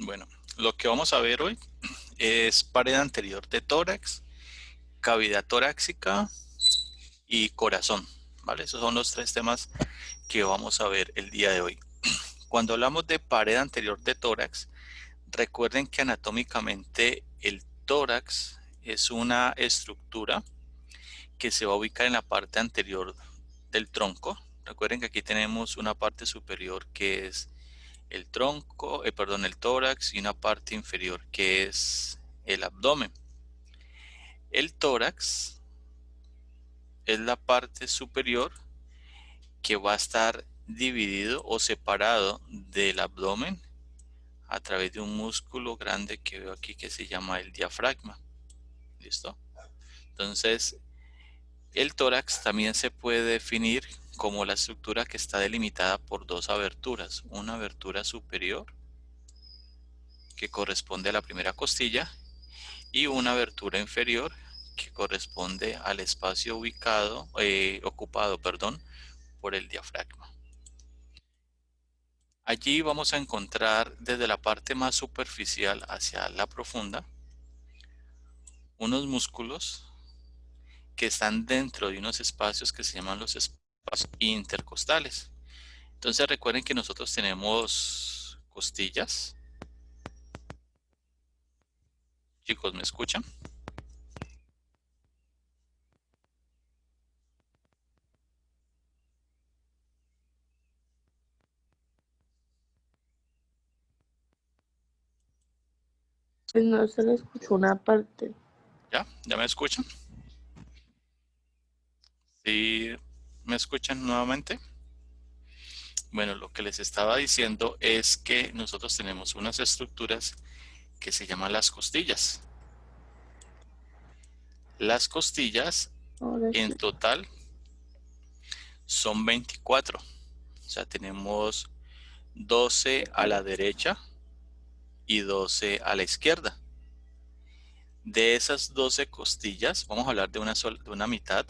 Bueno, lo que vamos a ver hoy es pared anterior de tórax, cavidad torácica y corazón, ¿vale? Esos son los tres temas que vamos a ver el día de hoy. Cuando hablamos de pared anterior de tórax, recuerden que anatómicamente el tórax es una estructura que se va a ubicar en la parte anterior del tronco. Recuerden que aquí tenemos una parte superior que es el tronco, perdón, el tórax, y una parte inferior que es el abdomen. El tórax es la parte superior que va a estar dividido o separado del abdomen a través de un músculo grande que veo aquí que se llama el diafragma. ¿Listo? Entonces, el tórax también se puede definir como la estructura que está delimitada por dos aberturas. Una abertura superior que corresponde a la primera costilla y una abertura inferior que corresponde al espacio ocupado, por el diafragma. Allí vamos a encontrar desde la parte más superficial hacia la profunda unos músculos que están dentro de unos espacios que se llaman los espacios intercostales. Entonces recuerden que nosotros tenemos costillas. Chicos, ¿me escuchan? Pues no se le escuchó una parte. ¿Ya? ¿Ya me escuchan? ¿Sí me escuchan nuevamente? Bueno, lo que les estaba diciendo es que nosotros tenemos unas estructuras que se llaman las costillas. Las costillas Ahora en sí. total son 24. O sea, tenemos 12 a la derecha y 12 a la izquierda. De esas 12 costillas, vamos a hablar de una mitad.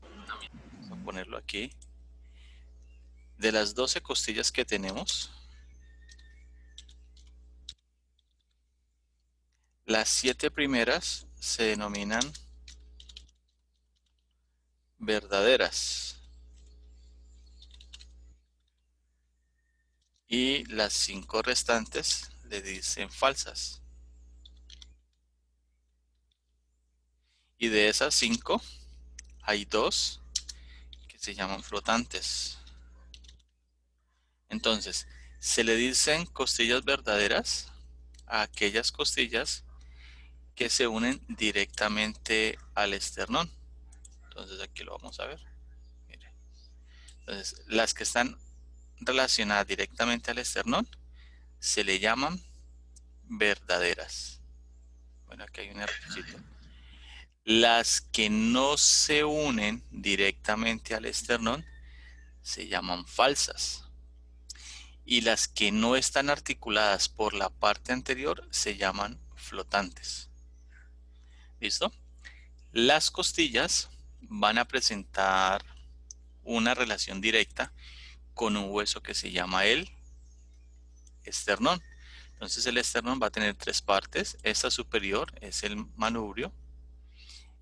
Vamos a ponerlo aquí. De las 12 costillas que tenemos, las 7 primeras se denominan verdaderas y las 5 restantes le dicen falsas. Y de esas 5 hay 2 que se llaman flotantes. Entonces, se le dicen costillas verdaderas a aquellas costillas que se unen directamente al esternón. Entonces aquí lo vamos a ver. Mire. Entonces, las que están relacionadas directamente al esternón se le llaman verdaderas. Bueno, aquí hay un errorcito. Las que no se unen directamente al esternón se llaman falsas. Y las que no están articuladas por la parte anterior se llaman flotantes. ¿Listo? Las costillas van a presentar una relación directa con un hueso que se llama el esternón. Entonces el esternón va a tener 3 partes. Esta superior es el manubrio.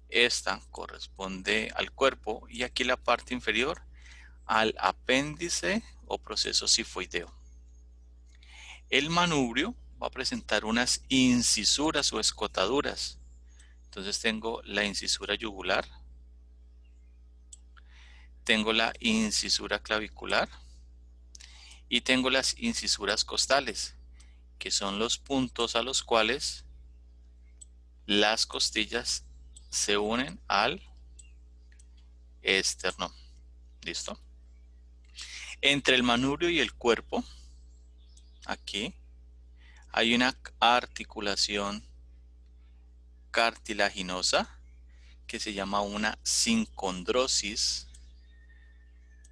Esta corresponde al cuerpo y aquí la parte inferior al apéndice o proceso sifoideo. El manubrio va a presentar unas incisuras o escotaduras. Entonces tengo la incisura yugular, tengo la incisura clavicular y tengo las incisuras costales, que son los puntos a los cuales las costillas se unen al esternón. ¿Listo? Entre el manubrio y el cuerpo, aquí, hay una articulación cartilaginosa que se llama una sincondrosis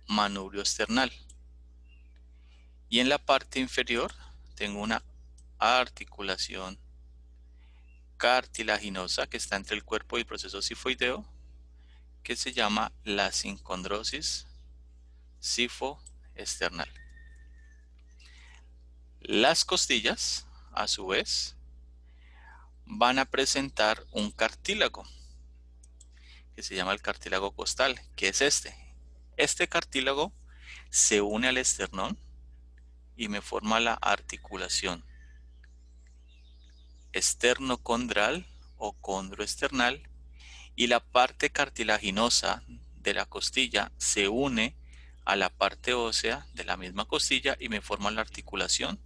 manubrio esternal. Y en la parte inferior tengo una articulación cartilaginosa que está entre el cuerpo y el proceso sifoideo que se llama la sincondrosis sifoesternal. Las costillas, a su vez, van a presentar un cartílago que se llama el cartílago costal, que es este. Este cartílago se une al esternón y me forma la articulación esternocondral o condroesternal, y la parte cartilaginosa de la costilla se une a la parte ósea de la misma costilla y me forma la articulación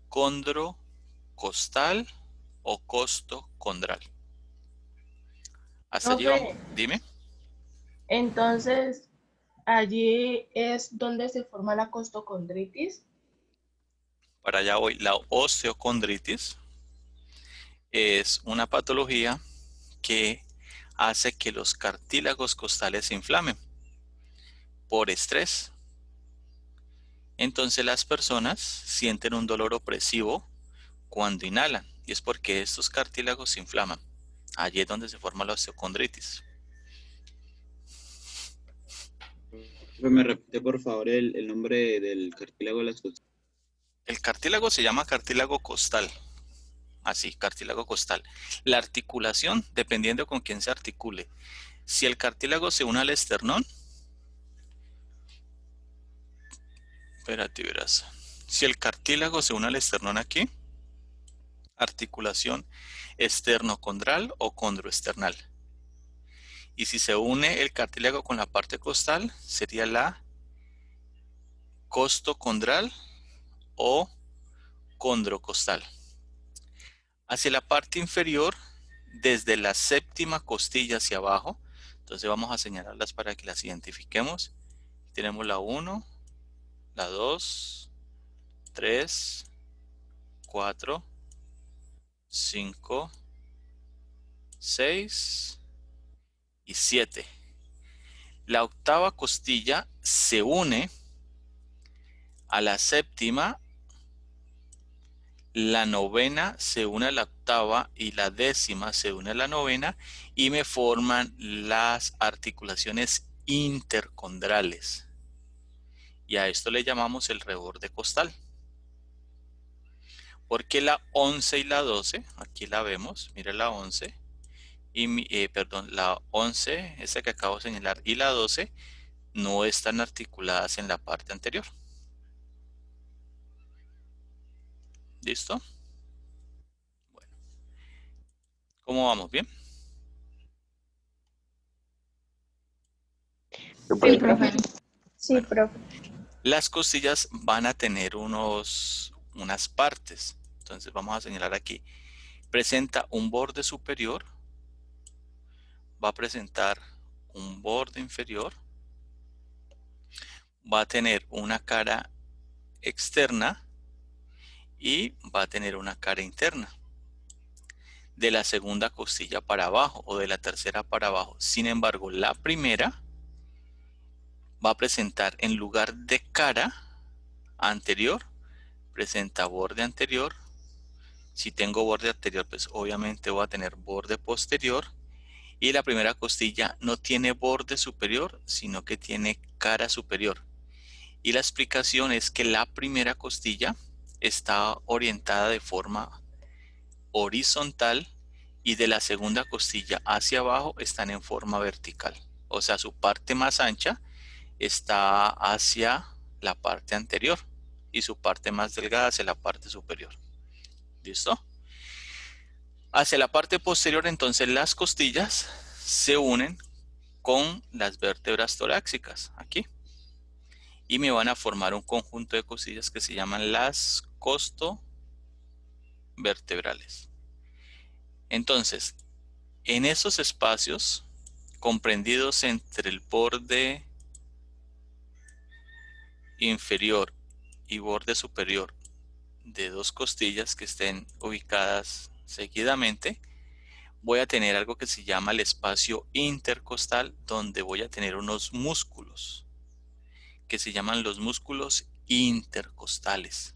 condrocostal o costocondral. Hasta allí vamos. Profe, Dime. entonces allí es donde se forma la costocondritis. Para allá voy. La osteocondritis es una patología que hace que los cartílagos costales se inflamen por estrés. Entonces las personas sienten un dolor opresivo cuando inhalan, y es porque estos cartílagos se inflaman. Allí es donde se forma la osteocondritis. ¿Me repite por favor el nombre del cartílago de las costillas? El cartílago se llama cartílago costal. Así, cartílago costal. La articulación, dependiendo con quién se articule. Si el cartílago se une al esternón, espérate, verás. Si el cartílago se une al esternón aquí, articulación esternocondral o condroesternal. Y si se une el cartílago con la parte costal, sería la costocondral o condrocostal. Hacia la parte inferior, desde la séptima costilla hacia abajo, entonces vamos a señalarlas para que las identifiquemos. Tenemos la 1, la 2, 3, 4, 5, 6 y 7. La octava costilla se une a la séptima, la novena se une a la octava y la décima se une a la novena, y me forman las articulaciones intercondrales. Y a esto le llamamos el reborde costal. Porque la 11 y la 12, aquí la vemos, mire la 11, la 11, esta que acabo de señalar, y la 12 no están articuladas en la parte anterior. ¿Listo? Bueno. ¿Cómo vamos? ¿Bien? Sí, profe. Sí, Bueno, profe. las costillas van a tener unas partes. Entonces vamos a señalar aquí. Presenta un borde superior, va a presentar un borde inferior, va a tener una cara externa y va a tener una cara interna. De la segunda costilla para abajo o de la tercera para abajo. Sin embargo, la primera va a presentar, en lugar de cara anterior, presenta borde anterior. Si tengo borde anterior, pues obviamente voy a tener borde posterior. Y la primera costilla no tiene borde superior, sino que tiene cara superior. Y la explicación es que la primera costilla está orientada de forma horizontal, y de la segunda costilla hacia abajo están en forma vertical. O sea, su parte más ancha está hacia la parte anterior y su parte más delgada hacia la parte superior. ¿Listo? Hacia la parte posterior, entonces, las costillas se unen con las vértebras torácicas aquí y me van a formar un conjunto de costillas que se llaman las costovertebrales. Entonces, en esos espacios comprendidos entre el borde inferior y borde superior de dos costillas que estén ubicadas seguidamente, voy a tener algo que se llama el espacio intercostal, donde voy a tener unos músculos que se llaman los músculos intercostales.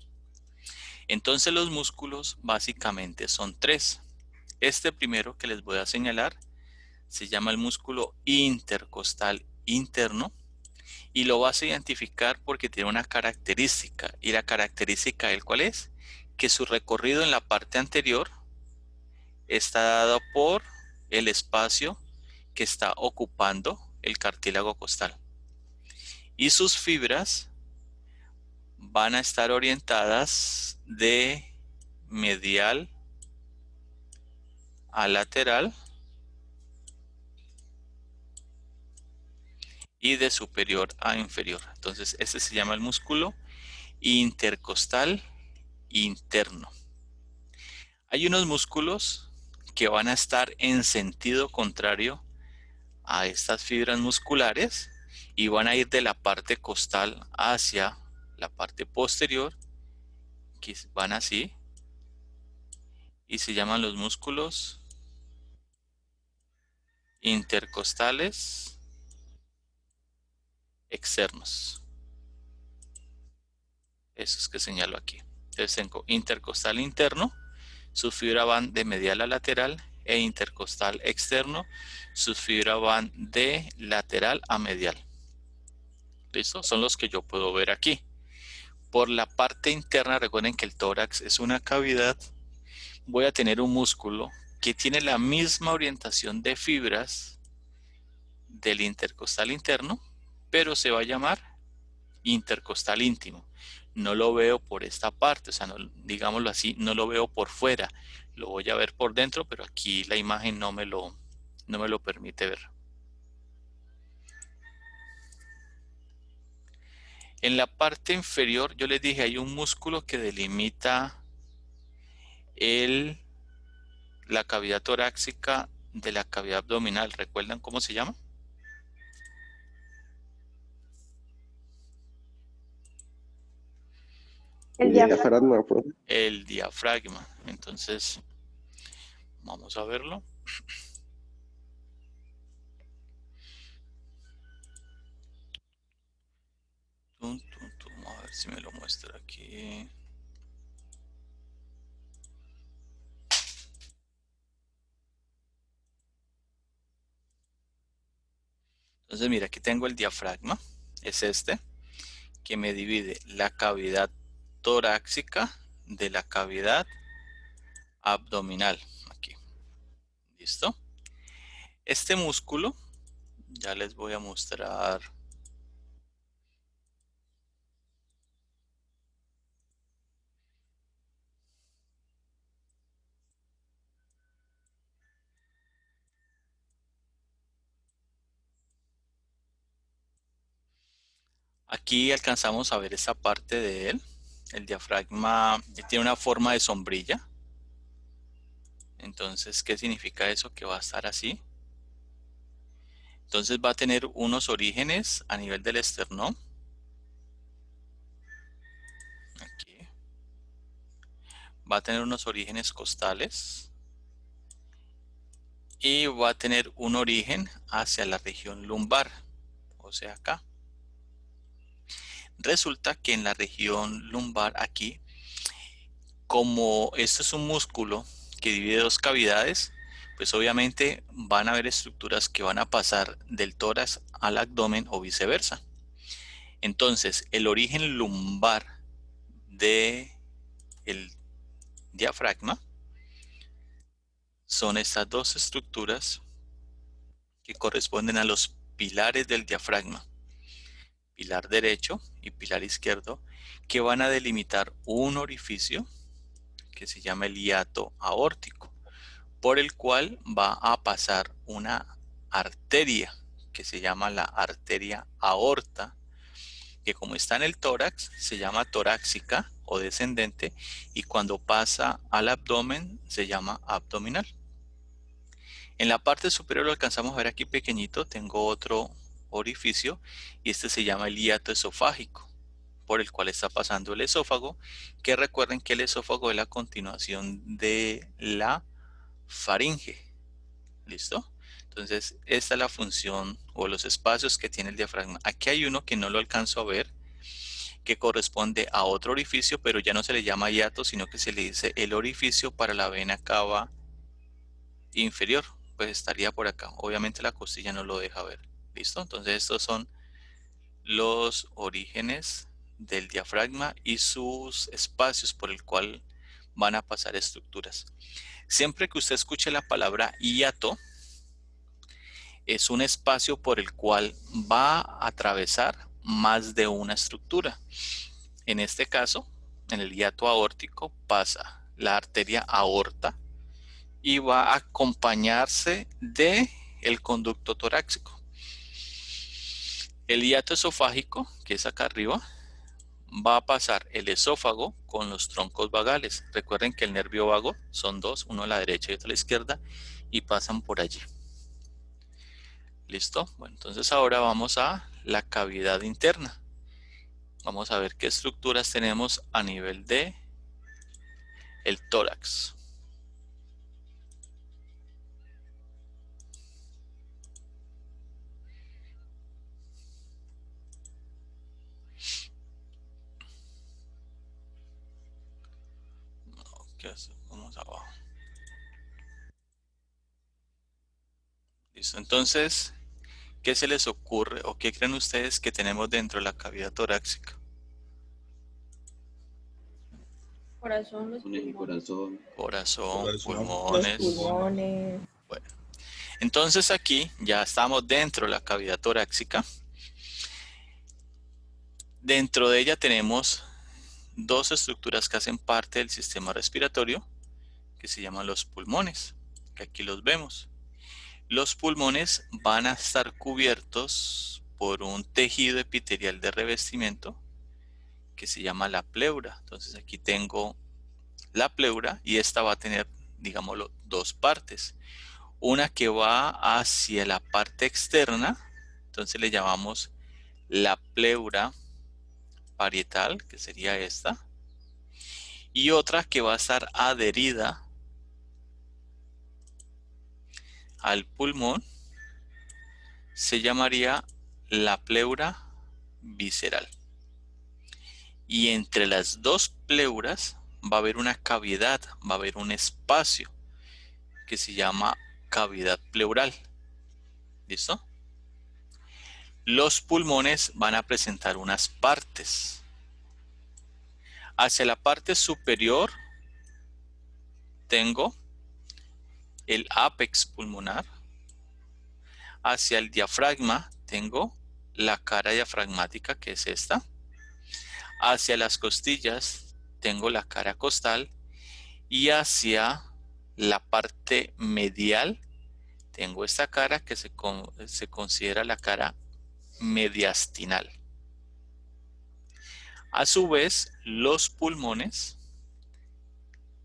Entonces los músculos básicamente son tres. Este primero que les voy a señalar se llama el músculo intercostal interno. Y lo vas a identificar porque tiene una característica. ¿Y la característica de él cuál es? Que su recorrido en la parte anterior está dado por el espacio que está ocupando el cartílago costal. Y sus fibras van a estar orientadas de medial a lateral y de superior a inferior. Entonces, este se llama el músculo intercostal interno. Hay unos músculos que van a estar en sentido contrario a estas fibras musculares y van a ir de la parte costal hacia la parte posterior, que van así, y se llaman los músculos intercostales externos. Esos que señalo aquí. Entonces tengo intercostal interno, sus fibras van de medial a lateral, e intercostal externo, sus fibras van de lateral a medial. ¿Listo? Son los que yo puedo ver aquí. Por la parte interna, recuerden que el tórax es una cavidad, voy a tener un músculo que tiene la misma orientación de fibras del intercostal interno, pero se va a llamar intercostal íntimo. No lo veo por esta parte, o sea, no, digámoslo así, no lo veo por fuera, lo voy a ver por dentro, pero aquí la imagen no me lo permite ver. En la parte inferior, yo les dije, hay un músculo que delimita la cavidad torácica de la cavidad abdominal. ¿Recuerdan cómo se llama? El diafragma, profe. El diafragma. Entonces, vamos a verlo. A ver si me lo muestra aquí. Entonces, mira, aquí tengo el diafragma. Es este, que me divide la cavidad torácica de la cavidad abdominal. Aquí. ¿Listo? Este músculo, ya les voy a mostrar. Aquí alcanzamos a ver esa parte de él. El diafragma tiene una forma de sombrilla. Entonces, ¿qué significa eso? Que va a estar así. Entonces va a tener unos orígenes a nivel del esternón. Aquí. Va a tener unos orígenes costales. Y va a tener un origen hacia la región lumbar. O sea, acá. Resulta que en la región lumbar aquí, como esto es un músculo que divide dos cavidades, pues obviamente van a haber estructuras que van a pasar del tórax al abdomen o viceversa. Entonces, el origen lumbar del diafragma son estas dos estructuras que corresponden a los pilares del diafragma, pilar derecho y pilar izquierdo, que van a delimitar un orificio que se llama el hiato aórtico, por el cual va a pasar una arteria que se llama la arteria aorta, que como está en el tórax se llama torácica o descendente, y cuando pasa al abdomen se llama abdominal. En la parte superior lo alcanzamos a ver aquí pequeñito, tengo otro orificio y este se llama el hiato esofágico, por el cual está pasando el esófago, que recuerden que el esófago es la continuación de la faringe. ¿Listo? Entonces, esta es la función o los espacios que tiene el diafragma. Aquí hay uno que no lo alcanzo a ver, que corresponde a otro orificio, pero ya no se le llama hiato, sino que se le dice el orificio para la vena cava inferior. Pues estaría por acá. Obviamente la costilla no lo deja ver. ¿Listo? Entonces, estos son los orígenes del diafragma y sus espacios por el cual van a pasar estructuras. Siempre que usted escuche la palabra hiato, es un espacio por el cual va a atravesar más de una estructura. En este caso, en el hiato aórtico pasa la arteria aorta y va a acompañarse de el conducto torácico. El hiato esofágico, que es acá arriba, va a pasar el esófago con los troncos vagales. Recuerden que el nervio vago son dos, uno a la derecha y otro a la izquierda, y pasan por allí. ¿Listo? Bueno, entonces ahora vamos a la cavidad interna. Vamos a ver qué estructuras tenemos a nivel de el tórax. ¿Qué hace? Vamos abajo. Listo, entonces, ¿qué se les ocurre o qué creen ustedes que tenemos dentro de la cavidad torácica? Corazón, los Pulmones y pulmones. Corazón, Corazón. pulmones. Los pulmones. Bueno, entonces aquí ya estamos dentro de la cavidad torácica. Dentro de ella tenemos dos estructuras que hacen parte del sistema respiratorio, que se llaman los pulmones, que aquí los vemos. Los pulmones van a estar cubiertos por un tejido epitelial de revestimiento que se llama la pleura. Entonces aquí tengo la pleura y esta va a tener, digámoslo, dos partes. Una que va hacia la parte externa, entonces le llamamos la pleura parietal, que sería esta. Y otra que va a estar adherida al pulmón, se llamaría la pleura visceral. Y entre las dos pleuras va a haber una cavidad, va a haber un espacio que se llama cavidad pleural. ¿Listo? Los pulmones van a presentar unas partes. Hacia la parte superior tengo el ápex pulmonar. Hacia el diafragma tengo la cara diafragmática, que es esta. Hacia las costillas tengo la cara costal y hacia la parte medial tengo esta cara que se considera la cara mediastinal. A su vez, los pulmones,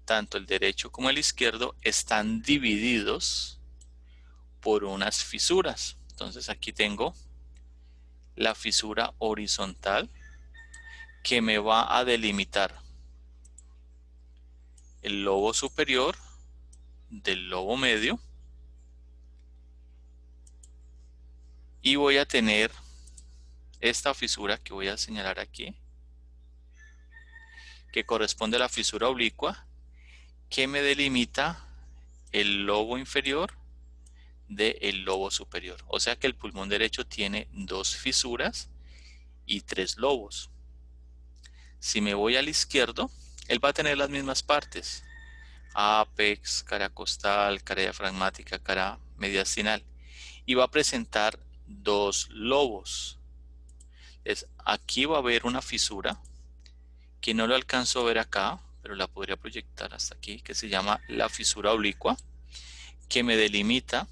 tanto el derecho como el izquierdo, están divididos por unas fisuras. Entonces aquí tengo la fisura horizontal que me va a delimitar el lobo superior del lobo medio y voy a tener esta fisura que voy a señalar aquí, que corresponde a la fisura oblicua, que me delimita el lobo inferior del lobo superior. O sea que el pulmón derecho tiene dos fisuras y tres lobos. Si me voy al izquierdo, él va a tener las mismas partes: ápex, cara costal, cara diafragmática, cara mediastinal, y va a presentar dos lobos. Entonces, aquí va a haber una fisura que no lo alcanzo a ver acá, pero la podría proyectar hasta aquí, que se llama la fisura oblicua, que me delimita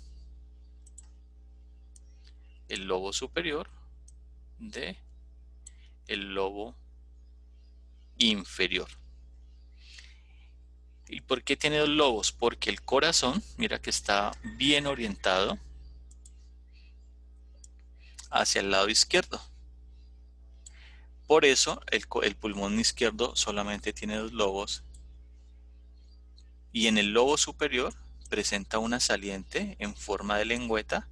el lobo superior de el lobo inferior. ¿Y por qué tiene dos lobos? Porque el corazón, mira que está bien orientado hacia el lado izquierdo. Por eso el pulmón izquierdo solamente tiene dos lobos. Y en el lobo superior presenta una saliente en forma de lengüeta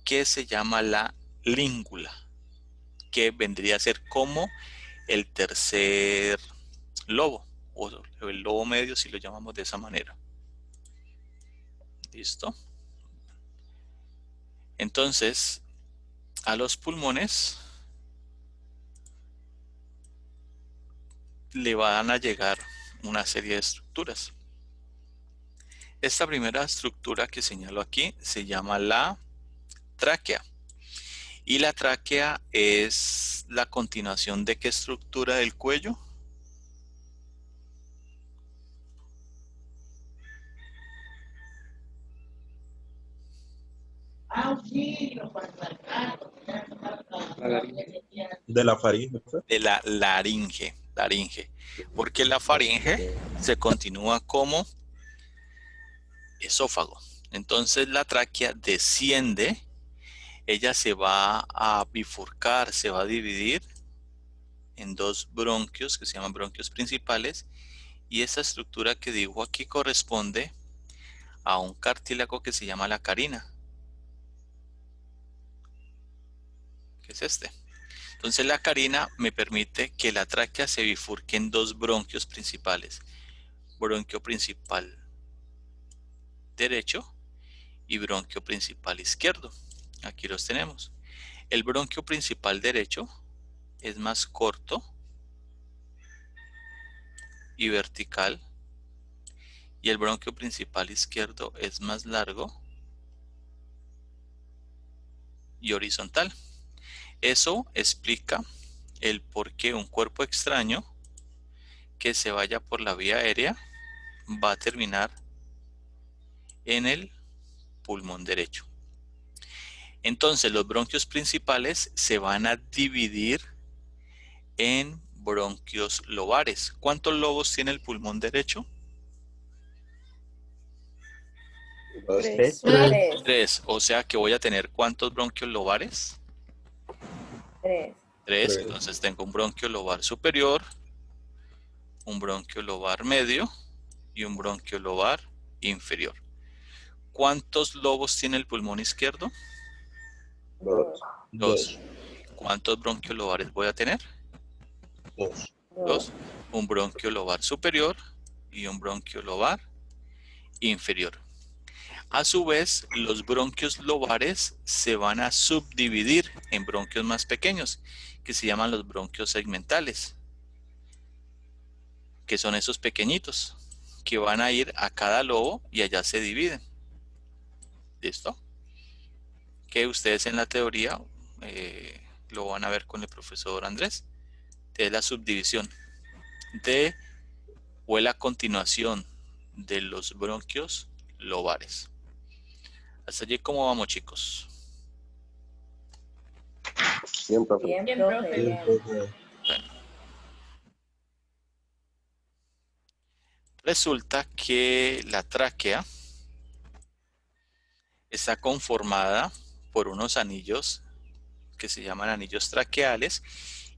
que se llama la língula, que vendría a ser como el tercer lobo, o el lobo medio si lo llamamos de esa manera. ¿Listo? Entonces, a los pulmones le van a llegar una serie de estructuras. Esta primera estructura que señalo aquí se llama la tráquea. Y la tráquea es la continuación de qué estructura del cuello. De la faringe, ¿no? De la laringe. Porque la faringe se continúa como esófago. Entonces la tráquea desciende, ella se va a bifurcar, se va a dividir en dos bronquios que se llaman bronquios principales, y esta estructura que dibujo aquí corresponde a un cartílago que se llama la carina, que es este. Entonces la carina me permite que la tráquea se bifurque en dos bronquios principales, bronquio principal derecho y bronquio principal izquierdo. Aquí los tenemos. El bronquio principal derecho es más corto y vertical, y el bronquio principal izquierdo es más largo y horizontal. Eso explica el por qué un cuerpo extraño que se vaya por la vía aérea va a terminar en el pulmón derecho. Entonces los bronquios principales se van a dividir en bronquios lobares. ¿Cuántos lobos tiene el pulmón derecho? Tres. Tres. O sea que voy a tener ¿cuántos bronquios lobares? Tres. Tres. Entonces tengo un bronquio lobar superior, un bronquio lobar medio y un bronquio lobar inferior. ¿Cuántos lobos tiene el pulmón izquierdo? Dos. ¿Cuántos bronquios lobares voy a tener? Dos. Un bronquio lobar superior y un bronquio lobar inferior. A su vez, los bronquios lobares se van a subdividir en bronquios más pequeños, que se llaman los bronquios segmentales, que son esos pequeñitos, que van a ir a cada lobo y allá se dividen. ¿Listo? Que ustedes en la teoría lo van a ver con el profesor Andrés. Es la subdivisión o la continuación de los bronquios lobares. Hasta allí, ¿cómo vamos, chicos? Bien, profe. Bien, profe. Bueno. Resulta que la tráquea está conformada por unos anillos que se llaman anillos traqueales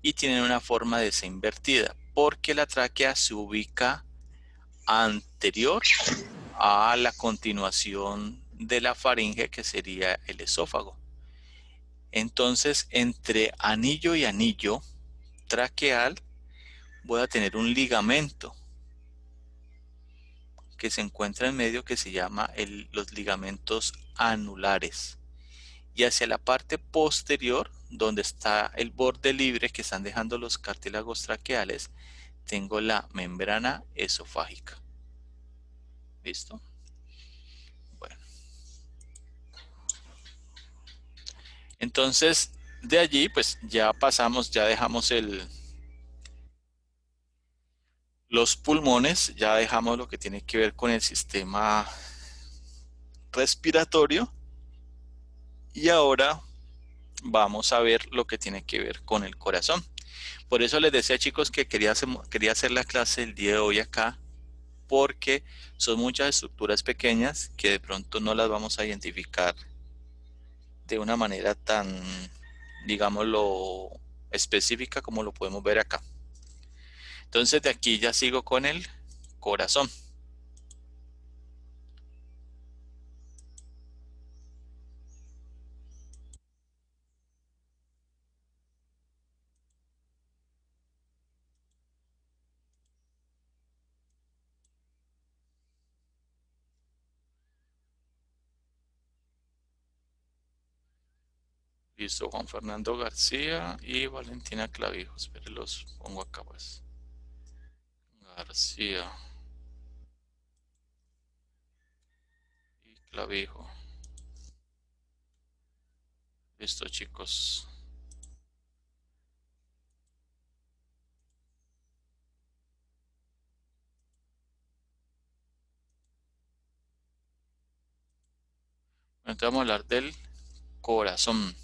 y tienen una forma de C invertida, porque la tráquea se ubica anterior a la continuación de la faringe, que sería el esófago. Entonces, entre anillo y anillo traqueal voy a tener un ligamento que se encuentra en medio, que se llama los ligamentos anulares. Y hacia la parte posterior, donde está el borde libre que están dejando los cartílagos traqueales, tengo la membrana esofágica. ¿Listo? Bueno. Entonces, de allí, pues ya pasamos, ya dejamos los pulmones, ya dejamos lo que tiene que ver con el sistema respiratorio, y ahora vamos a ver lo que tiene que ver con el corazón. Por eso les decía, chicos, que quería hacer la clase el día de hoy acá, porque son muchas estructuras pequeñas que de pronto no las vamos a identificar de una manera tan, digámoslo, específica como lo podemos ver acá. Entonces de aquí ya sigo con el corazón. Listo, Juan Fernando García y Valentina Clavijos. Pero los pongo acá, pues. García y Clavijo. Listo, chicos. Entonces vamos a hablar del corazón.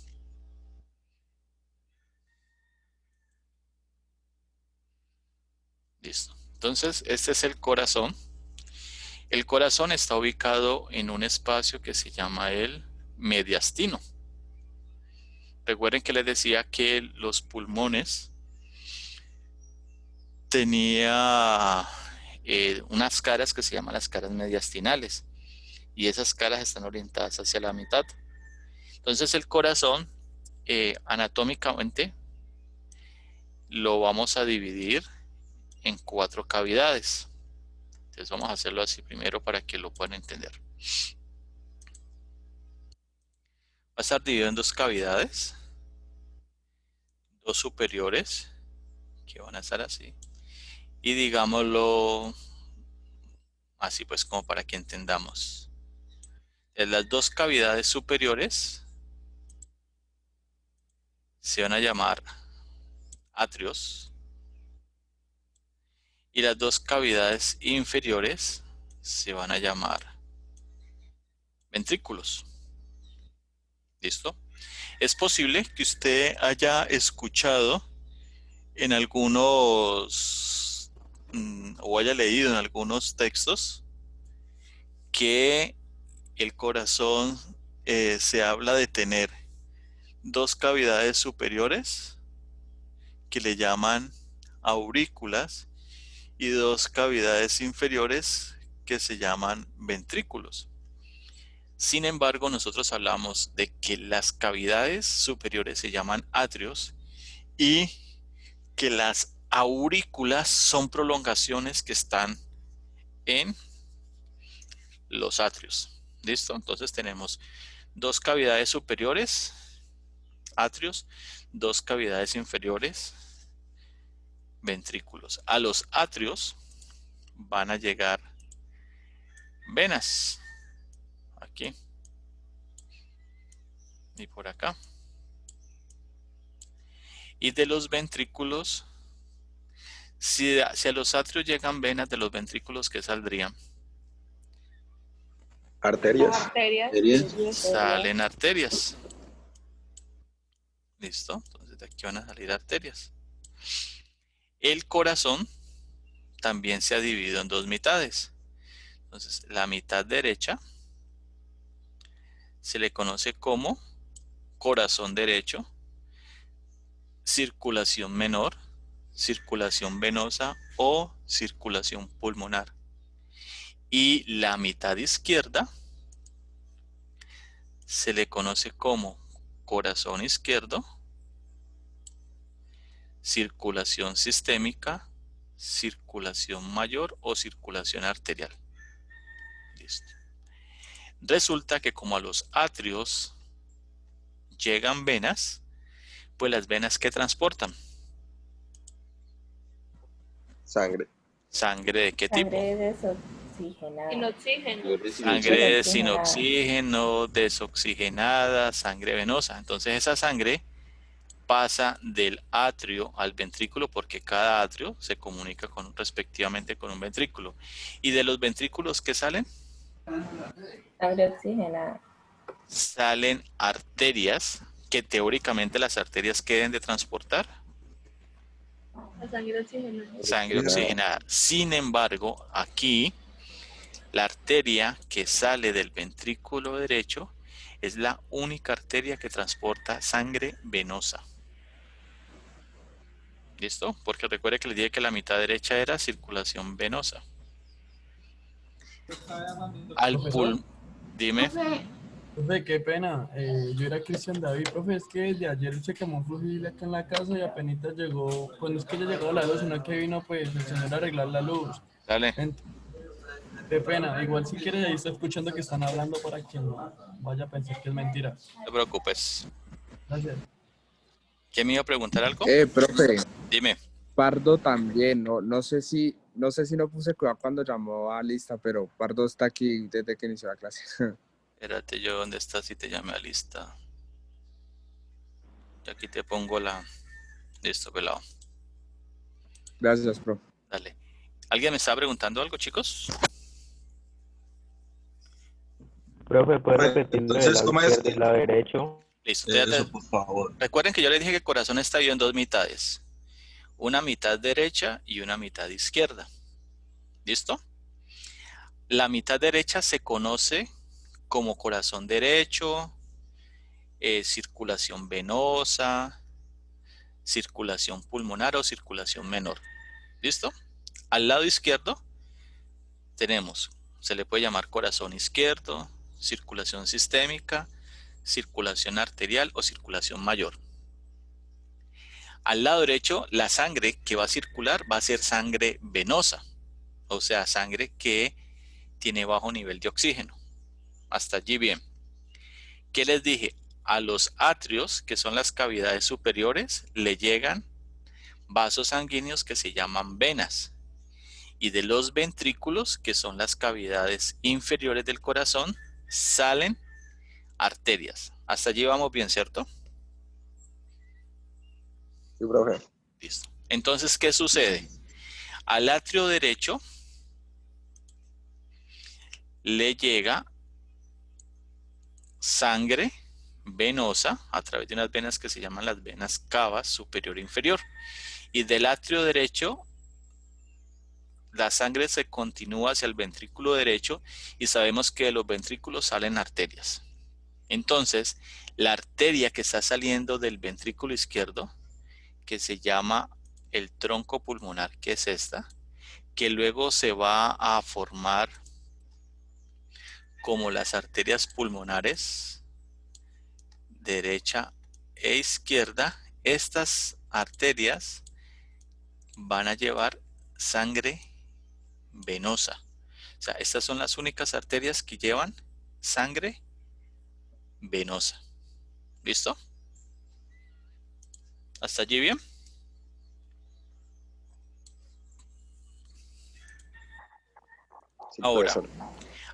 Listo. Entonces, este es el corazón. El corazón está ubicado en un espacio que se llama el mediastino. Recuerden que les decía que los pulmones tenía unas caras que se llaman las caras mediastinales y esas caras están orientadas hacia la mitad. Entonces el corazón anatómicamente lo vamos a dividir en 4 cavidades. Entonces vamos a hacerlo así primero para que lo puedan entender. Va a estar dividido en 2 cavidades, 2 superiores que van a estar así y digámoslo así pues como para que entendamos. En las 2 cavidades superiores se van a llamar atrios y las 2 cavidades inferiores se van a llamar ventrículos. ¿Listo? Es posible que usted haya escuchado en algunos o haya leído en algunos textos que el corazón se habla de tener 2 cavidades superiores que le llaman aurículas y 2 cavidades inferiores que se llaman ventrículos. Sin embargo, nosotros hablamos de que las cavidades superiores se llaman atrios y que las aurículas son prolongaciones que están en los atrios. ¿Listo? Entonces tenemos 2 cavidades superiores, atrios, 2 cavidades inferiores, ventrículos. A los atrios van a llegar venas. Aquí. Y por acá. Y de los ventrículos, si a los atrios llegan venas, de los ventrículos, ¿qué saldrían? Arterias. ¿Arterias? Salen arterias. ¿Listo? Entonces de aquí van a salir arterias. El corazón también se ha dividido en 2 mitades. Entonces, la mitad derecha se le conoce como corazón derecho, circulación menor, circulación venosa o circulación pulmonar. Y la mitad izquierda se le conoce como corazón izquierdo, circulación sistémica, circulación mayor o circulación arterial. Listo. Resulta que como a los atrios llegan venas, pues las venas ¿qué transportan? Sangre. ¿Sangre de qué tipo? Sangre desoxigenada. Sin oxígeno. Sangre sin oxígeno, desoxigenada, sangre venosa. Entonces esa sangre pasa del atrio al ventrículo porque cada atrio se comunica respectivamente con un ventrículo. ¿Y de los ventrículos qué salen? Sangre oxigenada. Salen arterias, que teóricamente las arterias ¿qué deben de transportar? La sangre oxigenada. Sangre oxigenada. Sin embargo, aquí la arteria que sale del ventrículo derecho es la única arteria que transporta sangre venosa. ¿Listo? Porque recuerde que les dije que la mitad derecha era circulación venosa. Al pulmón. Dime. Profe, qué pena. Yo era Cristian David, profe, es que desde ayer se quemó un fusible acá en la casa y apenas llegó, pues no es que ya llegó la luz, sino que vino pues el señor a arreglar la luz. Dale. Qué pena, igual si quieres ahí está escuchando que están hablando para que no vaya a pensar que es mentira. No te preocupes. Gracias. ¿Quién me iba a preguntar algo? Profe, Dime. Pardo también, no sé si no sé si no puse cuidado cuando llamó a lista, pero Pardo está aquí desde que inició la clase. Espérate, yo dónde estás si te llamé a lista. Y aquí te pongo la... Listo, pelado. Gracias, profe. Dale. ¿Alguien me está preguntando algo, chicos? Profe, ¿puede Pues, repetir lo del entonces, lado ¿cómo es? izquierdo y lado derecho? Listo. Eso, por favor. Recuerden que yo les dije que el corazón está dividido en dos mitades. Una mitad derecha y una mitad izquierda. ¿Listo? La mitad derecha se conoce como corazón derecho, circulación venosa, circulación pulmonar o circulación menor. ¿Listo? Al lado izquierdo tenemos, se le puede llamar corazón izquierdo, circulación sistémica, circulación arterial o circulación mayor. Al lado derecho, la sangre que va a circular va a ser sangre venosa, o sea, sangre que tiene bajo nivel de oxígeno. Hasta allí bien. ¿Qué les dije? A los atrios, que son las cavidades superiores, le llegan vasos sanguíneos que se llaman venas. Y de los ventrículos, que son las cavidades inferiores del corazón, salen arterias. Hasta allí vamos bien, ¿cierto? Sí, profe. Listo. Entonces, ¿qué sucede? Al atrio derecho le llega sangre venosa a través de unas venas que se llaman las venas cavas superior e inferior. Y del atrio derecho, la sangre se continúa hacia el ventrículo derecho y sabemos que de los ventrículos salen arterias. Entonces, la arteria que está saliendo del ventrículo izquierdo, que se llama el tronco pulmonar, que es esta, que luego se va a formar como las arterias pulmonares derecha e izquierda. Estas arterias van a llevar sangre venosa. O sea, estas son las únicas arterias que llevan sangre venosa. ¿Listo? ¿Hasta allí bien? Sí, Ahora, profesor.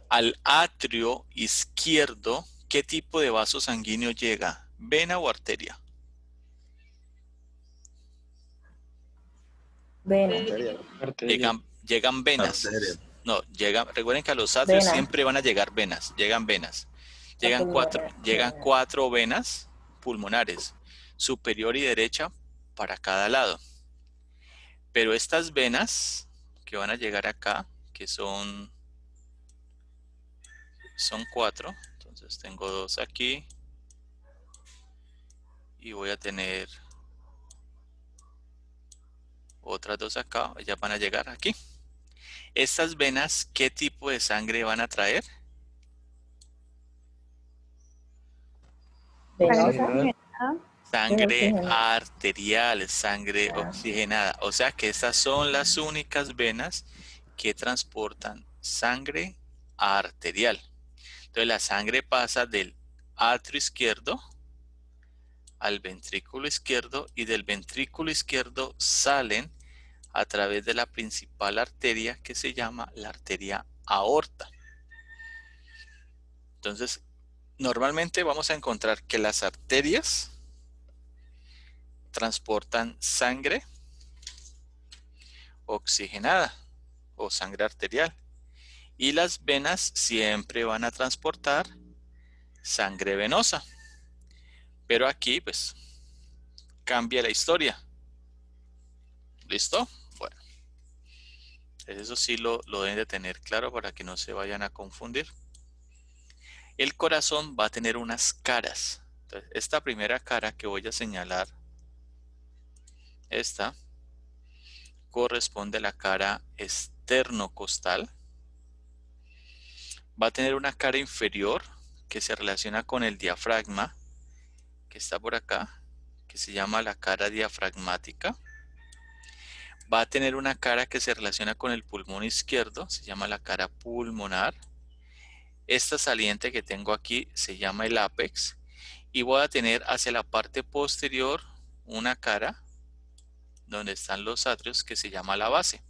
al atrio izquierdo, ¿qué tipo de vaso sanguíneo llega? ¿Vena o arteria? Vena. Arteria. Llegan venas. Arteria. No, recuerden que a los atrios Vena. siempre van a llegar venas. Llegan venas. Llegan pulmonar. cuatro venas pulmonares, superior y derecha para cada lado. Pero estas venas que van a llegar acá, que son 4, entonces tengo 2 aquí y voy a tener otras 2 acá, ellas van a llegar aquí. Estas venas, ¿qué tipo de sangre van a traer? Venosa. Sangre Oxigenada. arterial, sangre oxigenada. O sea que estas son las únicas venas que transportan sangre arterial. Entonces la sangre pasa del atrio izquierdo al ventrículo izquierdo y del ventrículo izquierdo salen a través de la principal arteria que se llama la arteria aorta. Entonces, normalmente vamos a encontrar que las arterias transportan sangre oxigenada o sangre arterial y las venas siempre van a transportar sangre venosa. Pero aquí pues cambia la historia. ¿Listo? Bueno, eso sí lo deben de tener claro para que no se vayan a confundir. El corazón va a tener unas caras. Entonces, esta primera cara que voy a señalar, esta corresponde a la cara esternocostal. Va a tener una cara inferior que se relaciona con el diafragma, que está por acá, que se llama la cara diafragmática. Va a tener una cara que se relaciona con el pulmón izquierdo, se llama la cara pulmonar. Esta saliente que tengo aquí se llama el ápex. Y voy a tener hacia la parte posterior una cara donde están los atrios que se llama la base.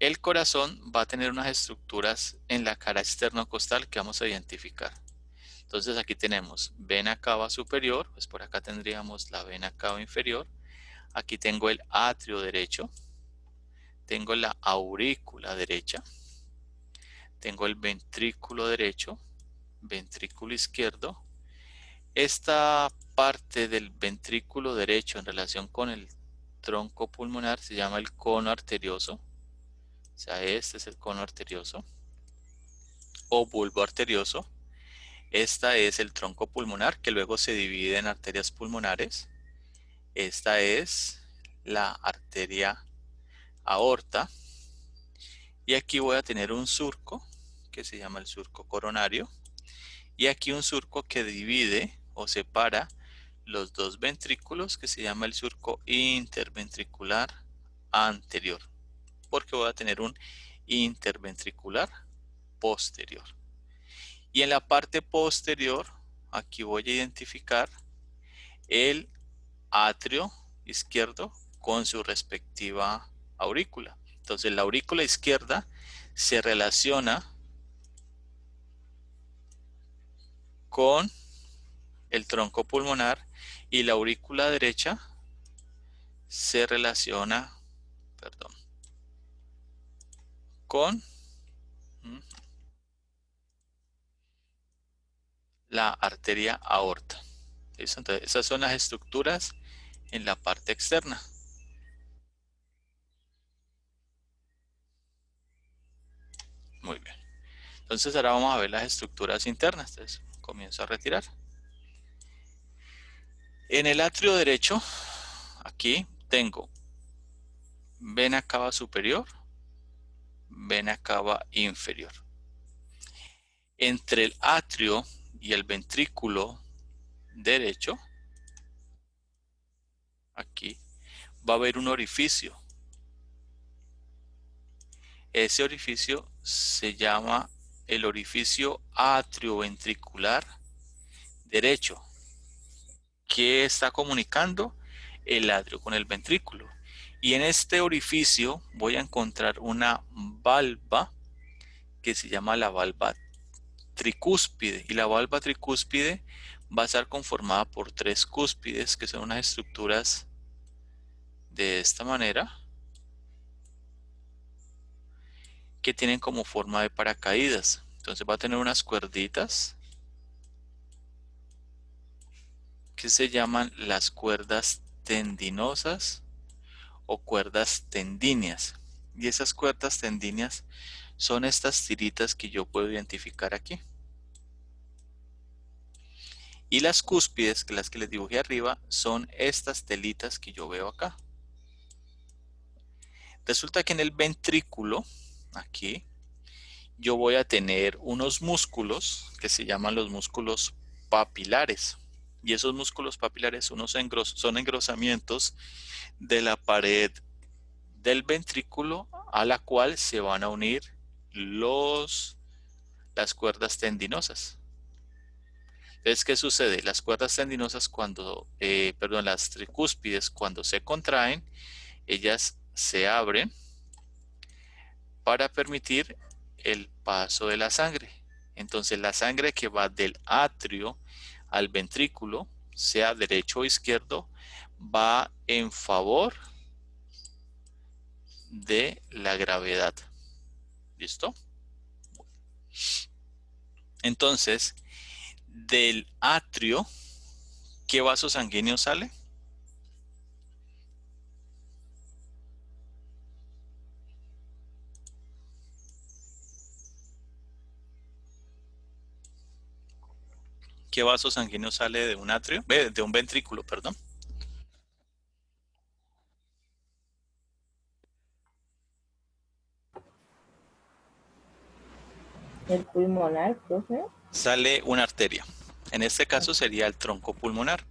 El corazón va a tener unas estructuras en la cara externo-costal que vamos a identificar. Entonces aquí tenemos vena cava superior, pues por acá tendríamos la vena cava inferior. Aquí tengo el atrio derecho, tengo la aurícula derecha, tengo el ventrículo derecho, ventrículo izquierdo. Esta parte del ventrículo derecho en relación con el tronco pulmonar se llama el cono arterioso. O sea, este es el cono arterioso o bulbo arterioso. Esta es el tronco pulmonar que luego se divide en arterias pulmonares. Esta es la arteria aorta. Y aquí voy a tener un surco que se llama el surco coronario. Y aquí un surco que divide o separa los dos ventrículos que se llama el surco interventricular anterior. Porque voy a tener un interventricular posterior. Y en la parte posterior, aquí voy a identificar el atrio izquierdo con su respectiva aurícula. Entonces la aurícula izquierda se relaciona con el tronco pulmonar y la aurícula derecha se relaciona, con la arteria aorta. ¿Listo? Entonces esas son las estructuras en la parte externa. Muy bien. Entonces ahora vamos a ver las estructuras internas. Entonces comienzo a retirar. En el atrio derecho, aquí tengo vena cava superior, vena cava inferior. Entre el atrio y el ventrículo derecho, aquí va a haber un orificio. Ese orificio se llama el orificio atrioventricular derecho. ¿Qué está comunicando? El atrio con el ventrículo. Y en este orificio voy a encontrar una valva que se llama la valva tricúspide. Y la valva tricúspide va a estar conformada por tres cúspides, que son unas estructuras de esta manera, que tienen como forma de paracaídas. Entonces va a tener unas cuerditas que se llaman las cuerdas tendinosas o cuerdas tendíneas. Y esas cuerdas tendíneas son estas tiritas que yo puedo identificar aquí. Y las cúspides, que las que les dibujé arriba, son estas telitas que yo veo acá. Resulta que en el ventrículo, aquí, yo voy a tener unos músculos que se llaman los músculos papilares. Y esos músculos papilares son engrosamientos de la pared del ventrículo a la cual se van a unir las cuerdas tendinosas. Entonces, ¿qué sucede? Las cuerdas tendinosas las tricúspides cuando se contraen, ellas se abren para permitir el paso de la sangre. Entonces la sangre que va del atrio al ventrículo, sea derecho o izquierdo, va en favor de la gravedad. ¿Listo? Entonces, del atrio, ¿qué vaso sanguíneo sale? ¿Qué vaso sanguíneo sale de un atrio? De un ventrículo, perdón. El pulmonar, profe. Sale una arteria. En este caso sería el tronco pulmonar.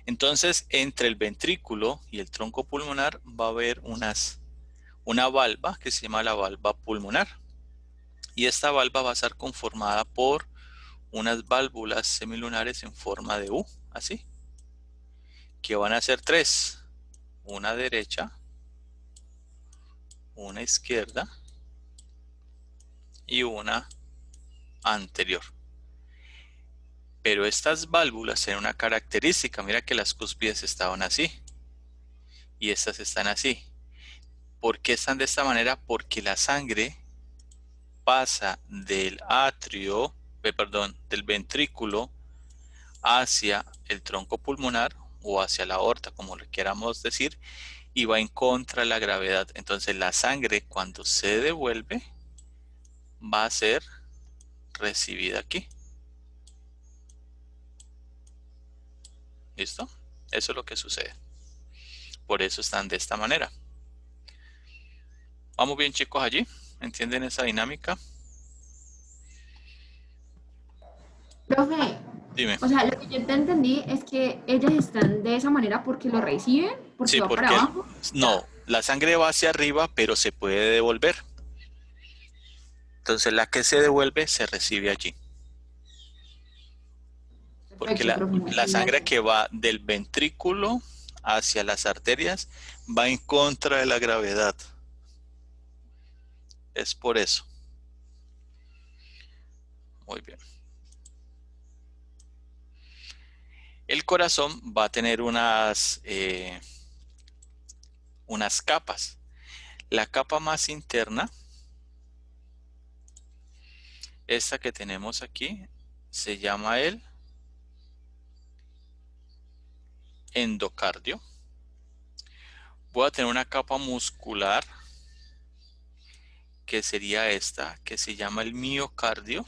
Entonces, entre el ventrículo y el tronco pulmonar va a haber una valva que se llama la valva pulmonar. Y esta valva va a estar conformada por unas válvulas semilunares en forma de U, así, que van a ser tres, una derecha, una izquierda y una anterior. Pero estas válvulas tienen una característica. Mira que las cúspides estaban así y estas están así. ¿Por qué están de esta manera? Porque la sangre pasa del atrio, del ventrículo hacia el tronco pulmonar o hacia la aorta, como le queramos decir, y va en contra de la gravedad. Entonces la sangre, cuando se devuelve, va a ser recibida aquí. ¿Listo? Eso es lo que sucede. Por eso están de esta manera. ¿Vamos bien, chicos, allí? ¿Entienden esa dinámica? Profe, Dime. o sea, lo que yo te entendí es que ellas están de esa manera porque lo reciben, porque Sí, va para porque abajo. no, la sangre va hacia arriba, pero se puede devolver. Entonces la que se devuelve se recibe allí. Porque Perfecto, profe, la sangre gracias. que va del ventrículo hacia las arterias va en contra de la gravedad. Es por eso. Muy bien. El corazón va a tener unas capas. La capa más interna, esta que tenemos aquí, se llama el endocardio. Voy a tener una capa muscular, que sería esta, que se llama el miocardio.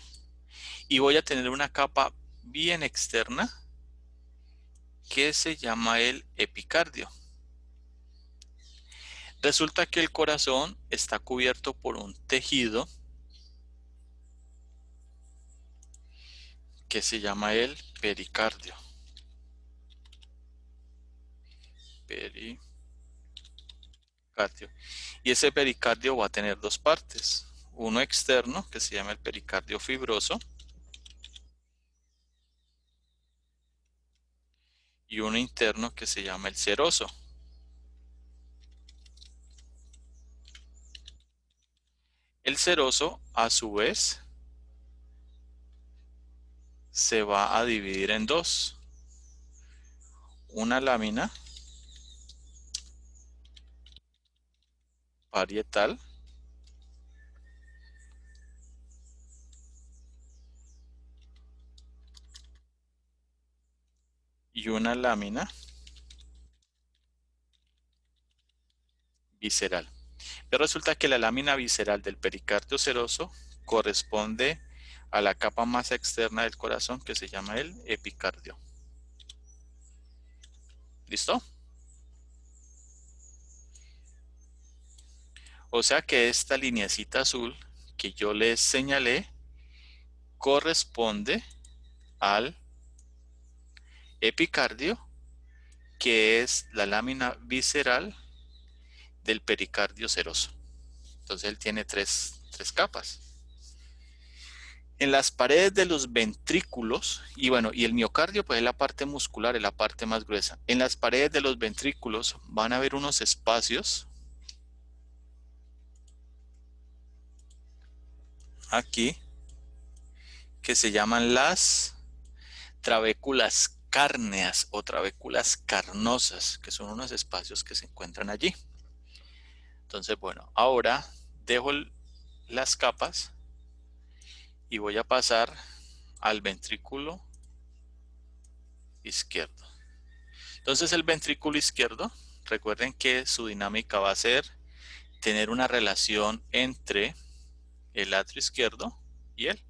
Y voy a tener una capa bien externa, que se llama el epicardio. Resulta que el corazón está cubierto por un tejido que se llama el pericardio. Pericardio. Y ese pericardio va a tener dos partes. Uno externo, que se llama el pericardio fibroso, y uno interno, que se llama el seroso. El seroso, a su vez, se va a dividir en dos. Una lámina parietal y una lámina visceral. Pero resulta que la lámina visceral del pericardio seroso corresponde a la capa más externa del corazón, que se llama el epicardio. ¿Listo? O sea que esta lineecita azul que yo les señalé corresponde al epicardio, que es la lámina visceral del pericardio seroso. Entonces él tiene tres capas. En las paredes de los ventrículos, y bueno, y el miocardio pues es la parte muscular, es la parte más gruesa. En las paredes de los ventrículos van a haber unos espacios aquí que se llaman las trabéculas cárneas o trabéculas carnosas, que son unos espacios que se encuentran allí. Entonces, bueno, ahora dejo las capas y voy a pasar al ventrículo izquierdo. Entonces el ventrículo izquierdo, recuerden que su dinámica va a ser tener una relación entre el atrio izquierdo y él.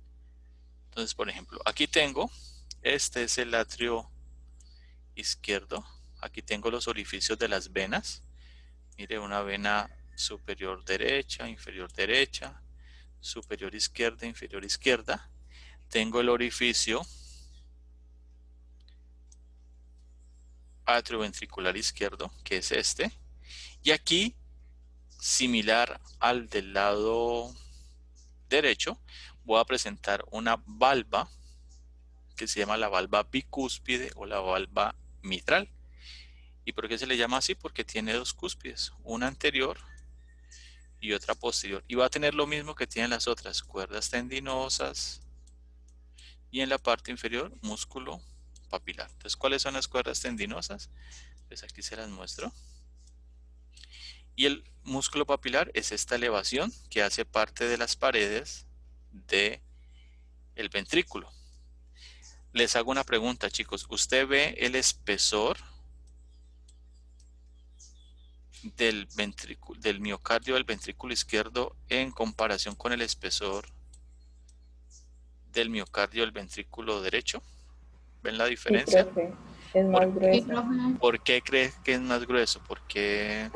Entonces, por ejemplo, aquí tengo, este es el atrio izquierdo. Aquí tengo los orificios de las venas. Mire, una vena superior derecha, inferior derecha, superior izquierda, inferior izquierda. Tengo el orificio atrioventricular izquierdo, que es este. Y aquí, similar al del lado derecho, voy a presentar una valva que se llama la valva bicúspide o la valva mitral. ¿Y por qué se le llama así? Porque tiene dos cúspides, una anterior y otra posterior. Y va a tener lo mismo que tienen las otras, cuerdas tendinosas y en la parte inferior músculo papilar. Entonces, ¿cuáles son las cuerdas tendinosas? Pues aquí se las muestro. Y el músculo papilar es esta elevación que hace parte de las paredes del ventrículo. Les hago una pregunta, chicos. ¿Usted ve el espesor del miocardio del ventrículo izquierdo en comparación con el espesor del miocardio del ventrículo derecho? ¿Ven la Sí, diferencia? profe. Es más Sí, grueso. profe. ¿Por qué cree que es más grueso? ¿Por qué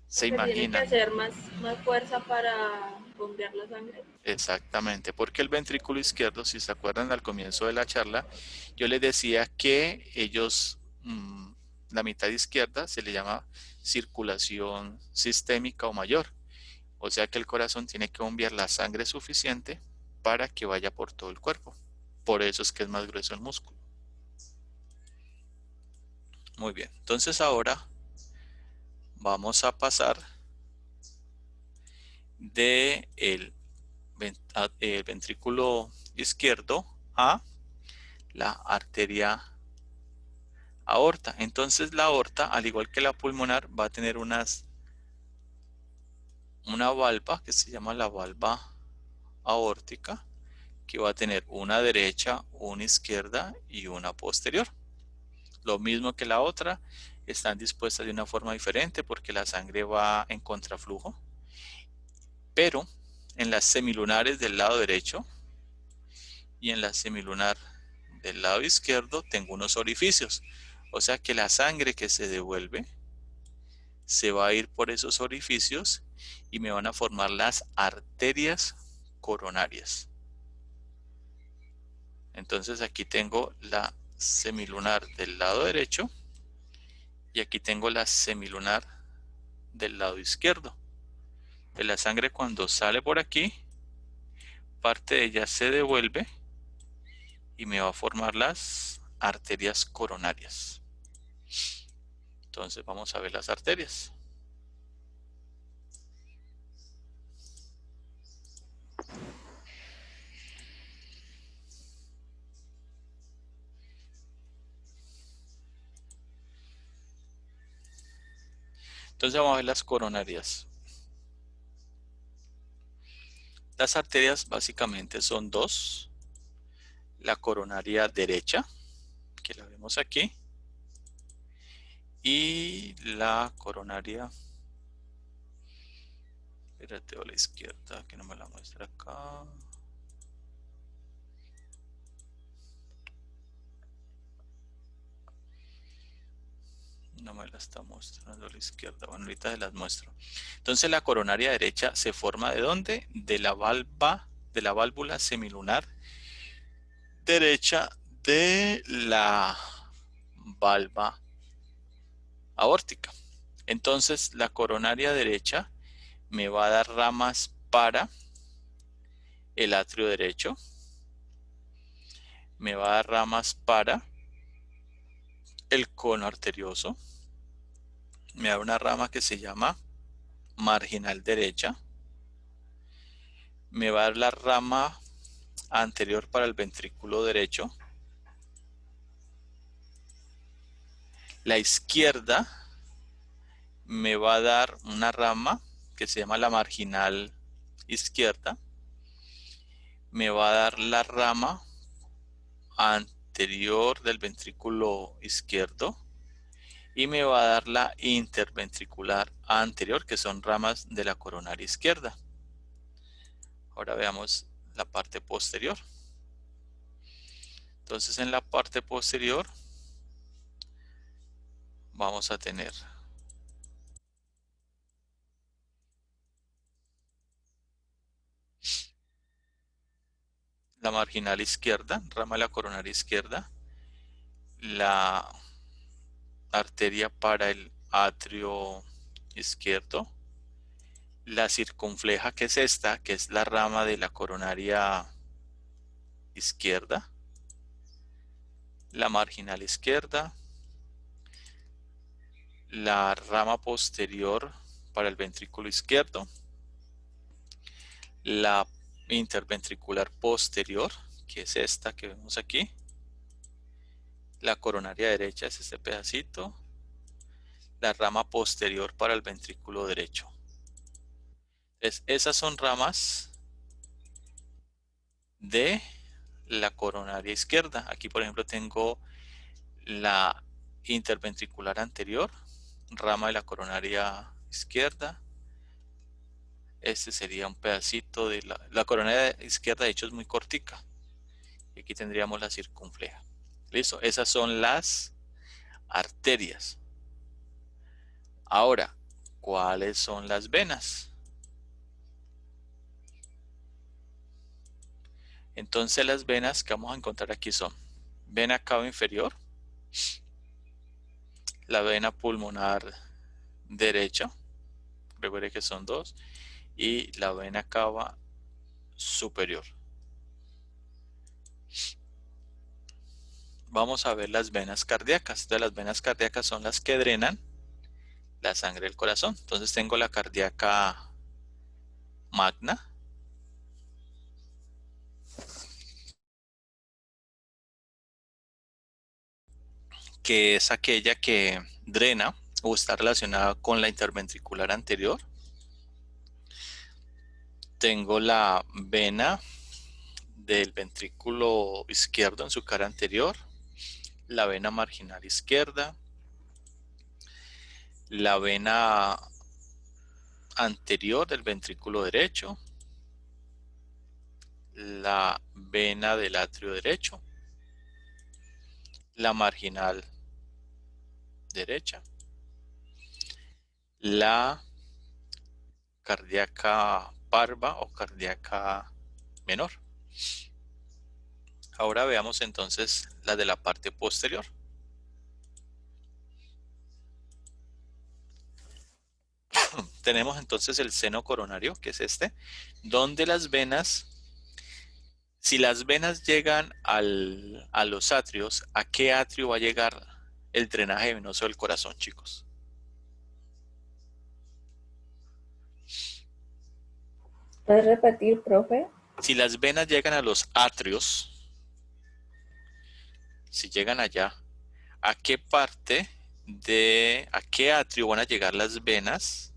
se Porque tiene que imaginan? hacer más fuerza para bombear la sangre. Exactamente, porque el ventrículo izquierdo, si se acuerdan al comienzo de la charla, yo les decía que ellos, la mitad izquierda se le llama circulación sistémica o mayor. O sea que el corazón tiene que bombear la sangre suficiente para que vaya por todo el cuerpo. Por eso es que es más grueso el músculo. Muy bien, entonces ahora vamos a pasar de el ventrículo izquierdo a la arteria aorta. Entonces la aorta, al igual que la pulmonar, va a tener una valva que se llama la valva aórtica, que va a tener una derecha, una izquierda y una posterior. Lo mismo que la otra, están dispuestas de una forma diferente porque la sangre va en contraflujo. Pero en las semilunares del lado derecho y en la semilunar del lado izquierdo tengo unos orificios. O sea que la sangre que se devuelve se va a ir por esos orificios y me van a formar las arterias coronarias. Entonces aquí tengo la semilunar del lado derecho y aquí tengo la semilunar del lado izquierdo. De la sangre cuando sale por aquí, parte de ella se devuelve y me va a formar las arterias coronarias. Entonces vamos a ver las arterias. Entonces vamos a ver las coronarias. Las arterias básicamente son dos. La coronaria derecha, que la vemos aquí, y la coronaria, espérate, o la izquierda, que no me la muestra acá. No me la está mostrando a la izquierda. Bueno, ahorita se las muestro. Entonces la coronaria derecha se forma ¿de dónde? De la válvula semilunar derecha de la valva aórtica. Entonces la coronaria derecha me va a dar ramas para el atrio derecho. Me va a dar ramas para el cono arterioso. Me da una rama que se llama marginal derecha. Me va a dar la rama anterior para el ventrículo derecho. La izquierda me va a dar una rama que se llama la marginal izquierda. Me va a dar la rama anterior del ventrículo izquierdo. Y me va a dar la interventricular anterior, que son ramas de la coronaria izquierda. Ahora veamos la parte posterior. Entonces en la parte posterior vamos a tener la marginal izquierda, rama de la coronaria izquierda, la arteria para el atrio izquierdo, la circunfleja, que es esta, que es la rama de la coronaria izquierda, la marginal izquierda, la rama posterior para el ventrículo izquierdo, la interventricular posterior, que es esta que vemos aquí, la coronaria derecha es este pedacito, la rama posterior para el ventrículo derecho. Entonces, esas son ramas de la coronaria izquierda. Aquí, por ejemplo, tengo la interventricular anterior, rama de la coronaria izquierda. Este sería un pedacito de la coronaria izquierda, de hecho es muy cortica. Y aquí tendríamos la circunfleja. Listo, esas son las arterias. Ahora, ¿cuáles son las venas? Entonces las venas que vamos a encontrar aquí son vena cava inferior, la vena pulmonar derecha, recuerde que son dos, y la vena cava superior. Vamos a ver las venas cardíacas. Entonces las venas cardíacas son las que drenan la sangre del corazón. Entonces tengo la cardíaca magna, que es aquella que drena o está relacionada con la interventricular anterior. Tengo la vena del ventrículo izquierdo en su cara anterior, la vena marginal izquierda, la vena anterior del ventrículo derecho, la vena del atrio derecho, la marginal derecha, la cardíaca parva o cardíaca menor. Ahora veamos entonces la de la parte posterior. Tenemos entonces el seno coronario, que es este, donde las venas, si las venas llegan a los atrios, ¿a qué atrio va a llegar el drenaje venoso del corazón, chicos? ¿Puedes repetir, profe? Si las venas llegan a los atrios, si llegan allá, ¿a qué parte a qué atrio van a llegar las venas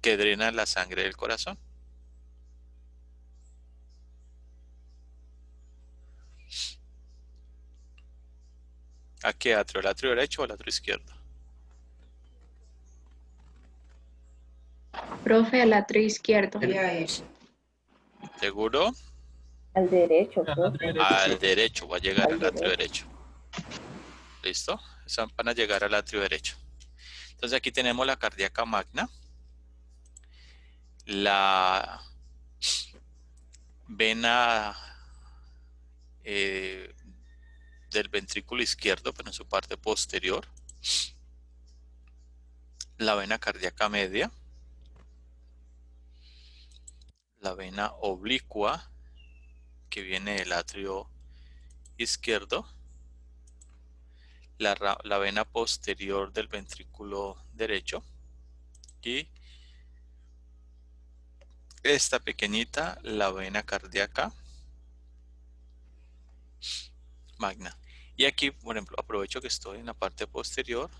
que drenan la sangre del corazón? ¿A qué atrio? ¿El atrio derecho o el atrio izquierdo? Profe, el atrio izquierdo. ¿Seguro? Al derecho, profe. Al derecho, va a llegar Al al atrio derecho. ¿Listo? Van a llegar al atrio derecho. Entonces aquí tenemos la cardíaca magna, la vena del ventrículo izquierdo, pero en su parte posterior, la vena cardíaca media, la vena oblicua que viene del atrio izquierdo, la vena posterior del ventrículo derecho y esta pequeñita, la vena cardíaca magna. Y aquí, por ejemplo, aprovecho que estoy en la parte posterior.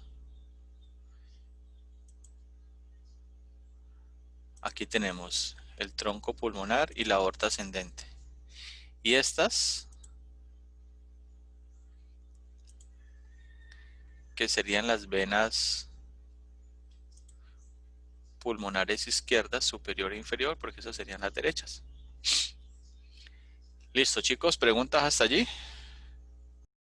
Aquí tenemos el tronco pulmonar y la aorta ascendente. Y estas, que serían las venas pulmonares izquierdas, superior e inferior, porque esas serían las derechas. Listo, chicos, ¿preguntas hasta allí?